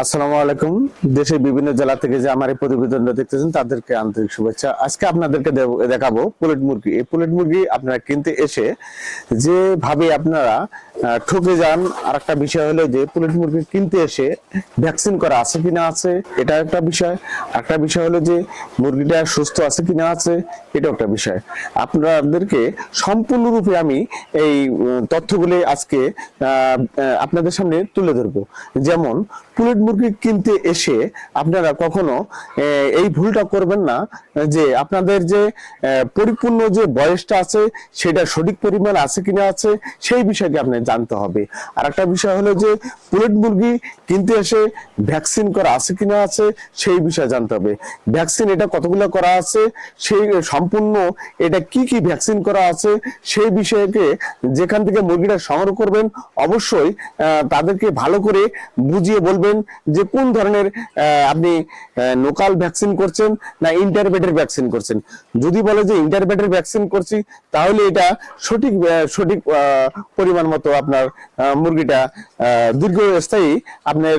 আসসালামু আলাইকুম। দেশের বিভিন্ন জেলা থেকে যে আমার এই প্রতিবেদনটা দেখতেছেন তাদেরকে আন্তরিক শুভেচ্ছা। আজকে আপনাদেরকে দেখাবো পুলেট মুরগি। এই পুলেট মুরগি আপনারা কিনতে এসে যেভাবে আপনারা ঠকে যান। আর একটা বিষয় হলো যে পুলেট মুরগি কিনতে এসে ভ্যাকসিন করা আছে কিনা আছে, এটা একটা বিষয়। একটা বিষয় হলো যে মুরগিটা সুস্থ আছে কিনা আছে, এটা একটা বিষয়। আপনাদেরকে সম্পূর্ণরূপে আমি এই তথ্যগুলি আজকে আপনাদের সামনে তুলে ধরবো। যেমন পুলেট মুরগি কিনতে এসে আপনারা কখনো এই ভুলটা করবেন না যে আপনাদের যে পরিপূর্ণ যে বয়সটা আছে সেটা সঠিক পরিমাণ আছে কিনা আছে সেই বিষয়কে আপনাকে জানতে হবে। আর একটা বিষয় হলো যে পুলেট মুরগি কিনতে এসে ভ্যাকসিন করা আছে কিনা আছে সেই বিষয় জানতে হবে। ভ্যাকসিন এটা কতগুলো করা আছে, সেই সম্পূর্ণ এটা কি কি ভ্যাকসিন করা আছে সেই বিষয়কে যেখান থেকে মুরগিটা সংগ্রহ করবেন অবশ্যই তাদেরকে ভালো করে বুঝিয়ে বলবেন যে কোন ধরনের আপনি লোকাল ভ্যাকসিন করছেন না ইন্টারভেটের ভ্যাকসিন করছেন। যদি বলে যে ইন্টারভেটের ভ্যাকসিন করছি তাহলে এটা সঠিক সঠিক পরিমাণ মতো আপনার মুরগিটা দীর্ঘস্থায়ী আপনার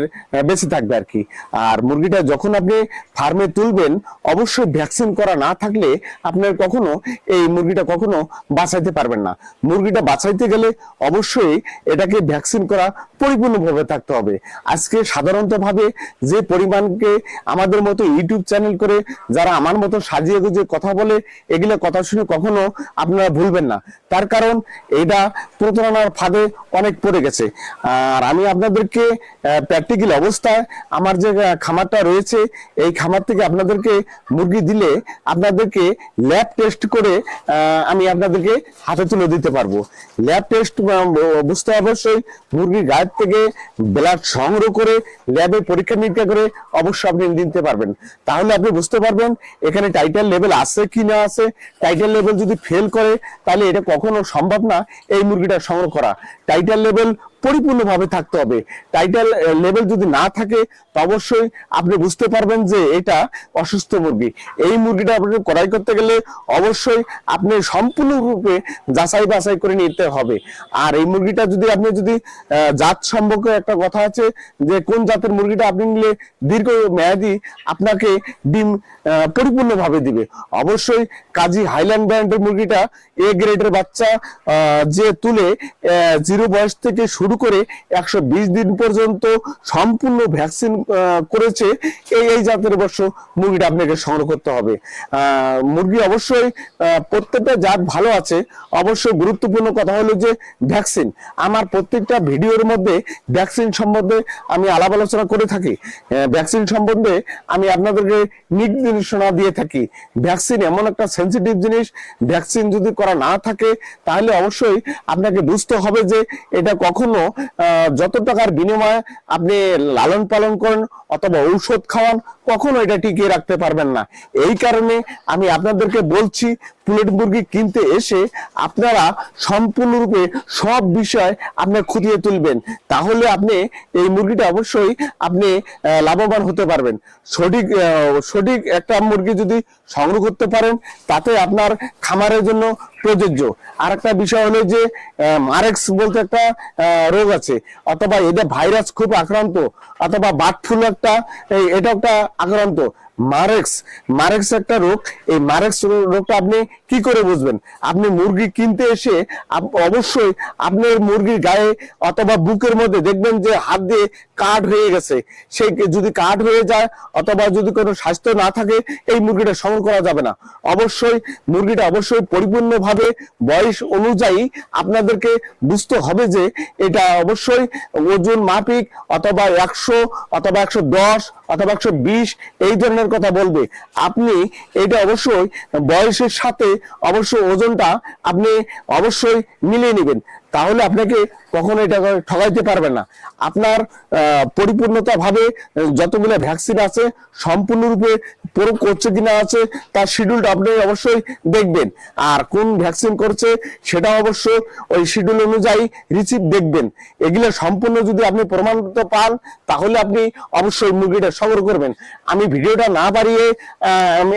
বেঁচে থাকবে আর কি। আর মুরগিটা যখন আপনি ফার্মে তুলবেন অবশ্যই ভ্যাকসিন করা না থাকলে আপনার কখনো এই মুরগিটা কখনো বাঁচাইতে পারবেন না। মুরগিটা বাঁচাইতে গেলে অবশ্যই এটাকে ভ্যাকসিন করা পরিপূর্ণভাবে থাকতে হবে। আজকে সাধারণত ভাবে যে পরিমাণকে আমাদের মতো ইউটিউব চ্যানেল করে যারা আমার মতো সাজিয়ে গুজিয়ে কথা বলে, এগুলো কথা শুনে কখনো আপনারা ভুলবেন না। তার কারণ এটা প্রতারণার ফাঁদে অনেক পড়ে গেছে। আর আমি আপনাদেরকে প্র্যাকটিক্যাল অবস্থায় আমার যে খামারটা রয়েছে এই খামার থেকে আপনাদেরকে মুরগি দিলে আপনাদেরকে ল্যাব টেস্ট করে আমি আপনাদেরকে হাতে তুলে দিতে পারবো। ল্যাব টেস্ট বুঝতে অবশ্যই মুরগির গায়ের থেকে ব্লাড সংগ্রহ করে ল্যাবে পরীক্ষা নিরীক্ষা করে অবশ্যই আপনি দিতে পারবেন। তাহলে আপনি বুঝতে পারবেন এখানে টাইটাল লেভেল আছে কি না আছে। টাইটাল লেভেল যদি ফেল করে তাহলে এটা কখনো সম্ভব না এই মুরগিটা সংগ্রহ করা। টাইটাল লেভেল পরিপূর্ণভাবে থাকতে হবে। টাইটাল লেভেল যদি না থাকে তো অবশ্যই আপনি বুঝতে পারবেন যে এটা অসুস্থ মুরগি। এই মুরগিটা আপনাকে ক্রয় করতে গেলে অবশ্যই আপনি সম্পূর্ণরূপে যাচাই বাছাই করে নিতে হবে। আর এই মুরগিটা যদি আপনি যদি জাত সম্পর্কে একটা কথা আছে যে কোন জাতের মুরগিটা আপনি নিলে দীর্ঘ মেয়াদি আপনাকে ডিম পরিপূর্ণভাবে দিবে। অবশ্যই কাজী হাইল্যান্ড ব্র্যান্ডের মুরগিটা এ গ্রেডের বাচ্চা যে তুলে 0 বয়স থেকে শুরু করে 120 দিন পর্যন্ত সম্পূর্ণ ভ্যাকসিন করেছে এই জাতের অবশ্য মুরগিটা আপনাকে সংগ্রহ করতে হবে। মুরগি অবশ্যই প্রত্যেকটা জাত ভালো আছে। অবশ্যই গুরুত্বপূর্ণ কথা হলো যে ভ্যাকসিন। আমার প্রত্যেকটা ভিডিওর মধ্যে ভ্যাকসিন সম্বন্ধে আমি আলাপ আলোচনা করে থাকি। ভ্যাকসিন সম্বন্ধে আমি আপনাদেরকে নির্দেশনা দিয়ে থাকি। ভ্যাকসিন এমন একটা সেন্সিটিভ জিনিস, ভ্যাকসিন যদি করা না থাকে তাহলে অবশ্যই আপনাকে বুঝতে হবে যে এটা কখনো যত টাকার বিনিময়ে আপনি লালন পালন করেন অথবা ঔষধ খাওয়ান কখনো এটা টিকিয়ে রাখতে পারবেন না। এই কারণে আমি আপনাদেরকে বলছি পুলেট মুরগি কিনতে এসে আপনারা সম্পূর্ণরূপে সব বিষয় আপনি খুঁটিয়ে তুলবেন। তাহলে আপনি এই মুরগিটা অবশ্যই আপনি লাভবান হতে পারবেন। সঠিক সঠিক একটা মুরগি যদি সংগ্রহ করতে পারেন তাতে আপনার খামারের জন্য প্রযোজ্য। আর একটা বিষয় হলো যে মারেক্স বলতে একটা রোগ আছে, অথবা এটা ভাইরাস খুব আক্রান্ত, অথবা বার্ড ফ্লু একটা এটা একটা আক্রান্ত। মারেক্স একটা রোগ। এই মারেক্স রোগটা আপনি কি করে বুঝবেন? আপনি মুরগি কিনতে এসে অবশ্যই আপনার মুরগির গায়ে অথবা বুকের মধ্যে দেখবেন যে হাত দিয়ে কাট হয়ে গেছে। সেই যদি কাট হয়ে যায় অথবা যদি কোনো স্বাস্থ্য না থাকে এই মুরগিটা সংগ্রহ করা যাবে না। অবশ্যই মুরগিটা অবশ্যই পরিপূর্ণভাবে বয়স অনুযায়ী আপনাদেরকে বুঝতে হবে যে এটা অবশ্যই ওজন মাফিক অথবা 100 অথবা 110 অথবা 120 এই ধরনের কথা বলবে। আপনি এটা অবশ্যই বয়সের সাথে অবশ্যই ওজনটা আপনি অবশ্যই মিলিয়ে নেবেন। তাহলে আপনাকে কখনো এটা ঠকাইতে পারবে না। আপনার পরিপূর্ণতা ভাবে যতগুলো ভ্যাকসিন আছে সম্পূর্ণরূপে প্রয়োগ করছে কিনা আছে তার শিডিউলটা আপনি অবশ্যই দেখবেন। আর কোন ভ্যাকসিন করছে সেটা অবশ্য ওই শিডিউল অনুযায়ী রিসিভ দেখবেন। এগুলো সম্পূর্ণ যদি আপনি প্রমাণিত পান তাহলে আপনি অবশ্যই মুরগিটা সংগ্রহ করবেন। আমি ভিডিওটা না বাড়িয়ে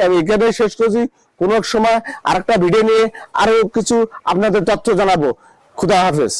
আমি এখানে শেষ করছি। কোন এক সময় আরেকটা ভিডিও নিয়ে আরো কিছু আপনাদের তথ্য জানাবো। খুদা হাফেজ।